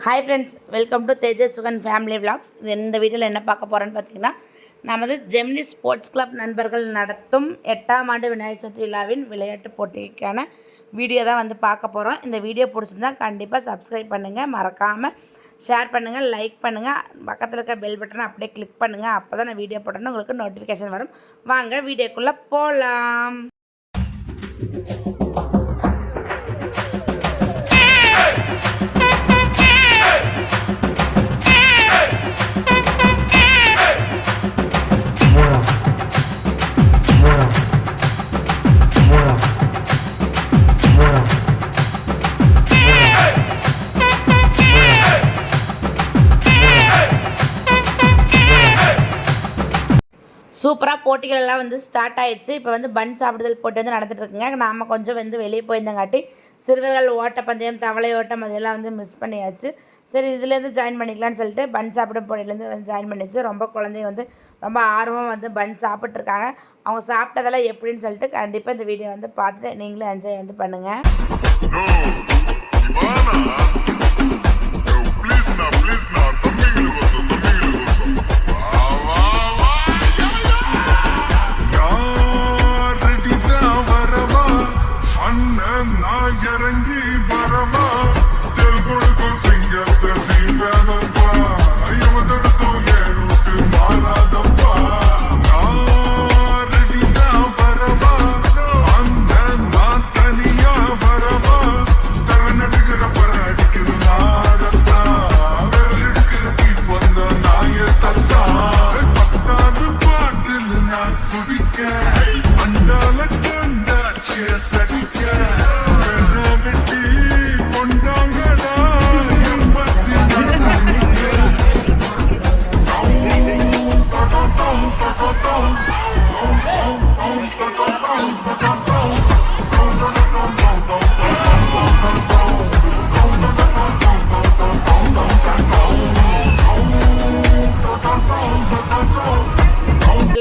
Hi friends, welcome to Tejas Sugan family vlogs. இந்த வீடியோவில் என்ன பார்க்க போகிறேன்னு பார்த்தீங்கன்னா, நமது ஜெமினி ஸ்போர்ட்ஸ் கிளப் நண்பர்கள் நடத்தும் 8ஆம் ஆண்டு விநாயகர் சதுர்த்தி விழாவின் விளையாட்டு போட்டிக்கான வீடியோ தான் வந்து பார்க்க போகிறோம். இந்த வீடியோ பிடிச்சிருந்தா கண்டிப்பாக சப்ஸ்கிரைப் பண்ணுங்கள், மறக்காமல் ஷேர் பண்ணுங்கள், லைக் பண்ணுங்கள், பக்கத்தில் இருக்க பெல் பட்டனை அப்படியே கிளிக் பண்ணுங்கள். அப்போ தான் நான் வீடியோ போட்டோன்னா உங்களுக்கு நோட்டிஃபிகேஷன் வரும். வாங்க வீடியோக்குள்ளே போகலாம். சூப்பராக போட்டிகள் எல்லாம் வந்து ஸ்டார்ட் ஆகிடுச்சு. இப்போ வந்து பன் சாப்பிடுதல் போட்டி வந்து நடந்துகிட்ருக்குங்க. நாம் கொஞ்சம் வந்து வெளியே போயிருந்தங்காட்டி சிறுவர்கள் ஓட்டப்பந்தயம், தவளை ஓட்டம் அதெல்லாம் வந்து மிஸ் பண்ணியாச்சு. சரி, இதுலேருந்து ஜாயின் பண்ணிக்கலான்னு சொல்லிட்டு பன் சாப்பிடும் போட்டியிலேருந்து வந்து ஜாயின் பண்ணிச்சு. ரொம்ப குழந்தைங்க வந்து ரொம்ப ஆர்வமாக வந்து பன் சாப்பிட்ருக்காங்க. அவங்க சாப்பிட்டதெல்லாம் எப்படின்னு சொல்லிட்டு கண்டிப்பாக இந்த வீடியோ வந்து பார்த்துட்டு நீங்களும் என்ஜாய் வந்து பண்ணுங்கள்.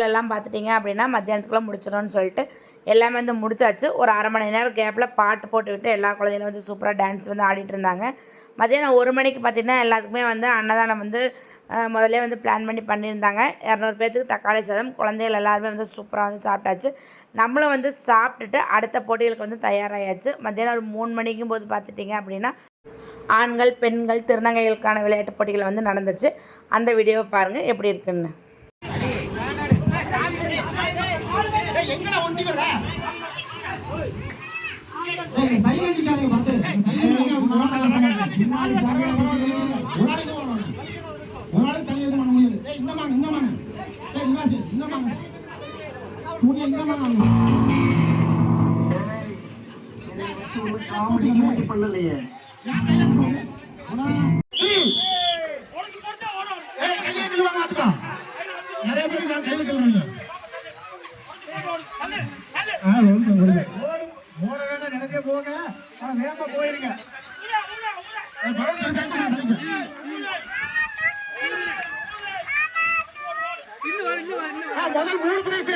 எல்லாம் பார்த்துட்டிங்க அப்படின்னா மத்தியானத்துக்குள்ளே முடிச்சிடணும்னு சொல்லிட்டு எல்லாமே வந்து முடிச்சாச்சு. ஒரு அரை மணி நேரம் கேப்பில் பாட்டு போட்டுவிட்டு எல்லா குழந்தைகளும் வந்து சூப்பராக டான்ஸ் வந்து ஆடிட்டு இருந்தாங்க. மத்தியானம் 1 மணிக்கு பார்த்திங்கன்னா எல்லாத்துக்குமே வந்து அன்னதானம் வந்து முதல்ல வந்து பிளான் பண்ணியிருந்தாங்க. 200 பேர்த்துக்கு தக்காளி சாதம். குழந்தைகள் எல்லாருமே வந்து சூப்பராக வந்து சாப்பிட்டாச்சு. நம்மளும் வந்து சாப்பிட்டுட்டு அடுத்த போட்டிகளுக்கு வந்து தயாராகியாச்சு. மத்தியானம் ஒரு 3 மணிக்கும் போது பார்த்துட்டிங்க அப்படின்னா ஆண்கள், பெண்கள், திருநங்கைகளுக்கான விளையாட்டு போட்டிகள் வந்து நடந்துச்சு. அந்த வீடியோவை பாருங்கள் எப்படி இருக்குன்னு. பண்ணலையே நிறைய பேர் நான் கையில் கழுவுங்க. போன வேண்டாம் நினைச்சே போங்க, வேகமா போயிருங்க. முதல் 3 பிரைஸ்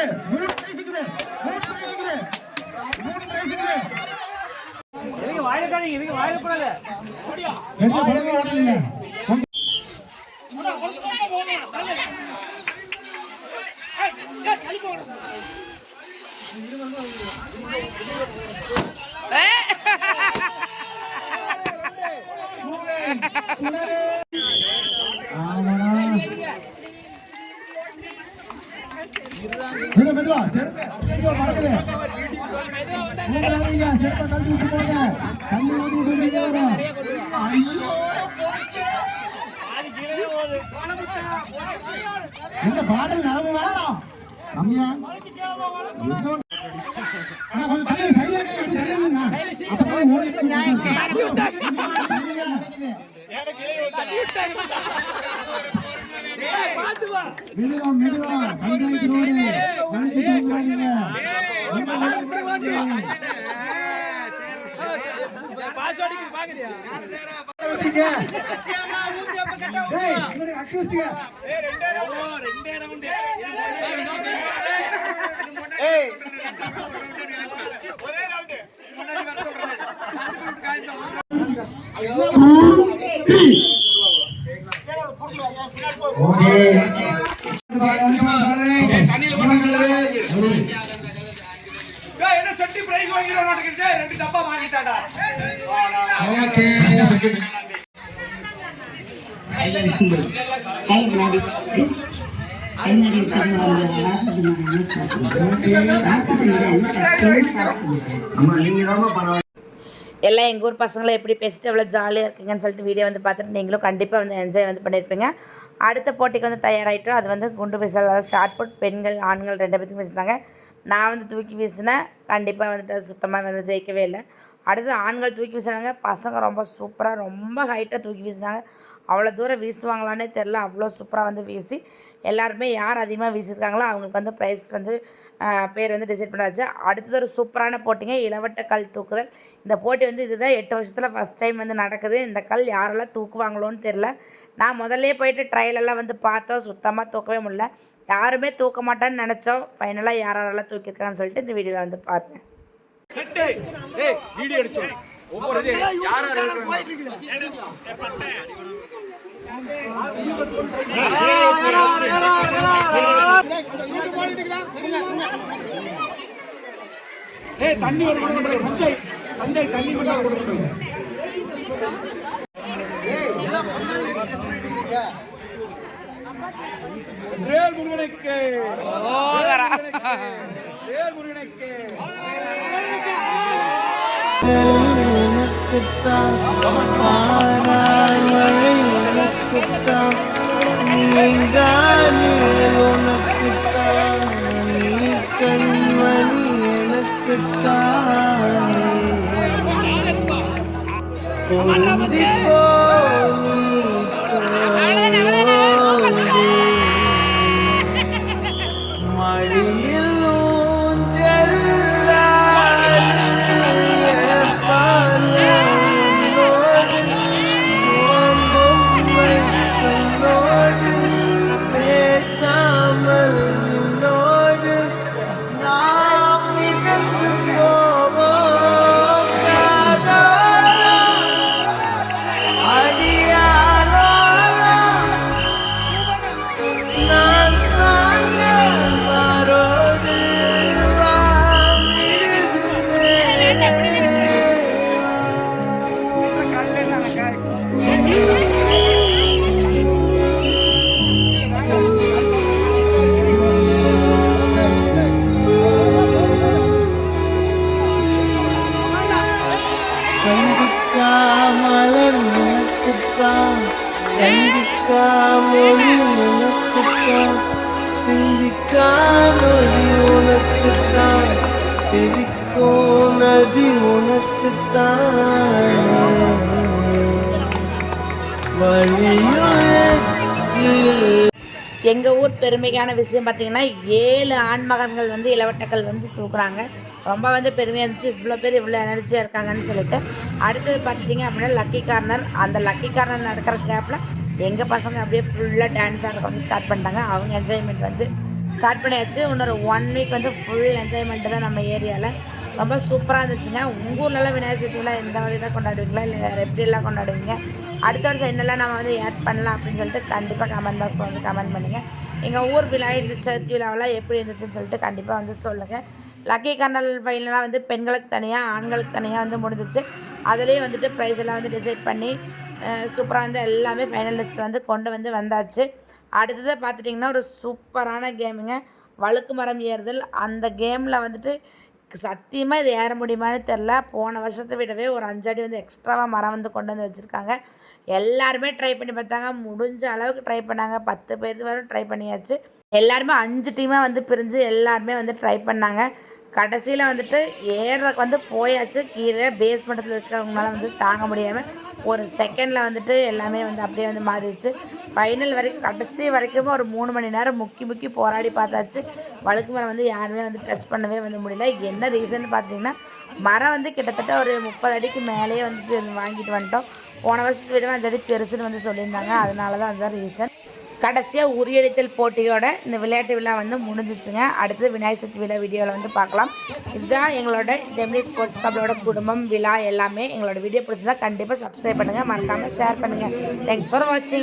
இந்த பாடல் நலவு வேணும். கம்மியா ஒரே ஓகே என்ன செட்டி பிரைஸ் வாங்கிற மாட்டேங்குது 2 டப்பா வாங்கிட்டாடா ஓகே அம்மா நீங்க தான் பரவாயில்லை. எல்லாம் எங்கள் ஊர் பசங்களை எப்படி பேசிட்டு எவ்வளோ ஜாலியாக இருக்குங்கன்னு சொல்லிட்டு வீடியோ வந்து பார்த்துட்டு நீங்களும் கண்டிப்பாக வந்து என்ஜாய் வந்து பண்ணியிருப்பீங்க. அடுத்த போட்டிக்கு வந்து தயாராகிட்டோம். அது வந்து குண்டு வீசல், அதாவது ஷார்ட் புட். பெண்கள் ஆண்கள் 2 பேத்துக்கும் வீசினாங்க. நான் வந்து தூக்கி வீசினேன். கண்டிப்பாக வந்துட்டு சுத்தமாக வந்து ஜெயிக்கவே இல்லை. அடுத்து ஆண்கள் தூக்கி வீசினாங்க. பசங்க ரொம்ப சூப்பராக ரொம்ப ஹைட்டாக தூக்கி வீசினாங்க. அவ்வளோ தூரம் வீசுவாங்களானே தெரில, அவ்வளோ சூப்பராக வந்து வீசி எல்லாருமே யார் அதிகமாக வீசியிருக்காங்களோ அவங்களுக்கு வந்து ப்ரைஸ் வந்து பேர் வந்து டிசைட் பண்ணாச்சு. அடுத்தது ஒரு சூப்பரான போட்டிங்க, இளவட்ட கல் தூக்குதல். இந்த போட்டி வந்து இதுதான் 8 வருஷத்தில் ஃபஸ்ட் டைம் வந்து நடக்குது. இந்த கல் யாரெல்லாம் தூக்குவாங்களோன்னு தெரில. நான் முதல்லே போயிட்டு ட்ரையலெல்லாம் வந்து பார்த்தோம், சுத்தமாக தூக்கவே முடியல. யாருமே தூக்க மாட்டான்னு நினச்சோம். ஃபைனலாக யாரெல்லாம் தூக்கியிருக்காங்கன்னு சொல்லிட்டு இந்த வீடியோவில் வந்து பாருங்கள். வீடியோ எடுச்சோம் ஒவ்வொரு யாரா தண்ணி ஒரு சஞ்சய் சஞ்சய் தண்ணி கொடுக்கணும். வேல் முருகனுக்கு வேல் முருகனுக்கு உனக்குத்தான் பாராய் மழை உனக்குத்தான் நீங்கானே உனக்குத்தான் நீ கண்மணி எனக்குத்தானே பொருந்திப்போ மழையில் மலர் உனக்குத்தான் கண்டிக்கா மொழி உனக்குத்தான் சிந்திக்கா மொழி உனக்குத்தான் சிரிக்கோ நதி உனக்குத்தான் வழியில். எங்கள் ஊர் பெருமைக்கான விஷயம் பார்த்திங்கன்னா 7 ஆண்மகன்கள் வந்து இளவட்டக்கல் வந்து தூக்குறாங்க. ரொம்ப வந்து பெருமையாக இருந்துச்சு, இவ்வளோ பேர் இவ்வளோ எனர்ஜியாக இருக்காங்கன்னு சொல்லிட்டு. அடுத்தது பார்த்துட்டிங்க அப்படின்னா லக்கி கார்னர். அந்த லக்கி கார்னர் நடக்கிற கேப்பில் எங்கள் பசங்க அப்படியே ஃபுல்லாக டான்ஸ் ஆடுறதுக்கு வந்து ஸ்டார்ட் பண்ணிட்டாங்க. அவங்க என்ஜாய்மெண்ட் வந்து ஸ்டார்ட் பண்ணியாச்சு. இன்னொரு 1 வீக் வந்து ஃபுல் என்ஜாய்மெண்ட்டு தான் நம்ம ஏரியாவில். ரொம்ப சூப்பராக இருந்துச்சுங்க. உங்கள் ஊர்லலாம் விநாயகர் சதுர்த்திலாம் எந்த வழி தான் கொண்டாடுவீங்களா, இல்லை வேறு எப்படிலாம் கொண்டாடுவீங்க, அடுத்த வருஷம் என்னெல்லாம் நம்ம வந்து ஆட் பண்ணலாம் அப்படின்னு சொல்லிட்டு கண்டிப்பாக கமெண்ட் பாக்ஸில் வந்து கமெண்ட் பண்ணுங்கள். எங்கள் ஊர் விநாயகர் சதுர்த்தி விழாவெல்லாம் எப்படி இருந்துச்சுன்னு சொல்லிட்டு கண்டிப்பாக வந்து சொல்லுங்கள். லக்கி கர்னல் ஃபைனலாக வந்து பெண்களுக்கு தனியாக ஆண்களுக்கு தனியாக வந்து முடிஞ்சிச்சு. அதுலேயே வந்துட்டு ப்ரைஸ் எல்லாம் வந்து டிசைட் பண்ணி சூப்பராக வந்து எல்லாமே ஃபைனல் லிஸ்ட் வந்து கொண்டு வந்து வந்தாச்சு. அடுத்தது பார்த்துட்டிங்கன்னா ஒரு சூப்பரான கேமுங்க, வழுக்கு மரம் ஏறுதல். அந்த கேமில் வந்துட்டு சத்தியமாக இது ஏற முடியுமான்னு தெரில. போன வருஷத்தை விடவே ஒரு 5 அடி வந்து எக்ஸ்ட்ராவாக மரம் வந்து கொண்டு வந்து வச்சுருக்காங்க. எல்லாருமே ட்ரை பண்ணி பார்த்தாங்க, முடிஞ்ச அளவுக்கு ட்ரை பண்ணாங்க. 10 பேர் வரும் ட்ரை பண்ணியாச்சு. எல்லாருமே 5 டீமாக வந்து பிரிஞ்சு எல்லாருமே வந்து ட்ரை பண்ணாங்க. கடைசியில் வந்துட்டு ஏறக்கு வந்து போயாச்சு. கீழே பேஸ்மெண்ட்டில் இருக்கிறவங்களால வந்து தாங்க முடியாமல் ஒரு செகண்டில் வந்துட்டு எல்லாமே வந்து அப்படியே வந்து மாறிடுச்சு. ஃபைனல் வரைக்கும் கடைசி வரைக்கும் ஒரு 3 மணி நேரம் முக்கி போராடி பார்த்தாச்சு. வழுக்கு மரம் வந்து யாருமே வந்து டச் பண்ணவே வந்து முடியல. என்ன ரீசன் பார்த்தீங்கன்னா, மரம் வந்து கிட்டத்தட்ட ஒரு 30 அடிக்கு மேலேயே வந்து வாங்கிட்டு வந்துட்டோம். போன வருஷத்தை விட 5 அடி பெருசுன்னு வந்து சொல்லியிருந்தாங்க. அதனால தான் அதுதான் ரீசன். கடைசியாக உரியடித்தல் போட்டியோட இந்த விளையாட்டு விழா வந்து முடிஞ்சிச்சுங்க. அடுத்தது விநாயகர் சதுர்த்தி விழா வீடியோவில் வந்து பார்க்கலாம். இதுதான் எங்களோட ஜெமினி ஸ்போர்ட்ஸ் கிளப்போட குடும்பம் விழா எல்லாமே. எங்களோட வீடியோ பிடிச்சிருந்தா கண்டிப்பாக சப்ஸ்கிரைப் பண்ணுங்கள், மறக்காமல் ஷேர் பண்ணுங்கள். தேங்க்ஸ் ஃபார் வாட்சிங்.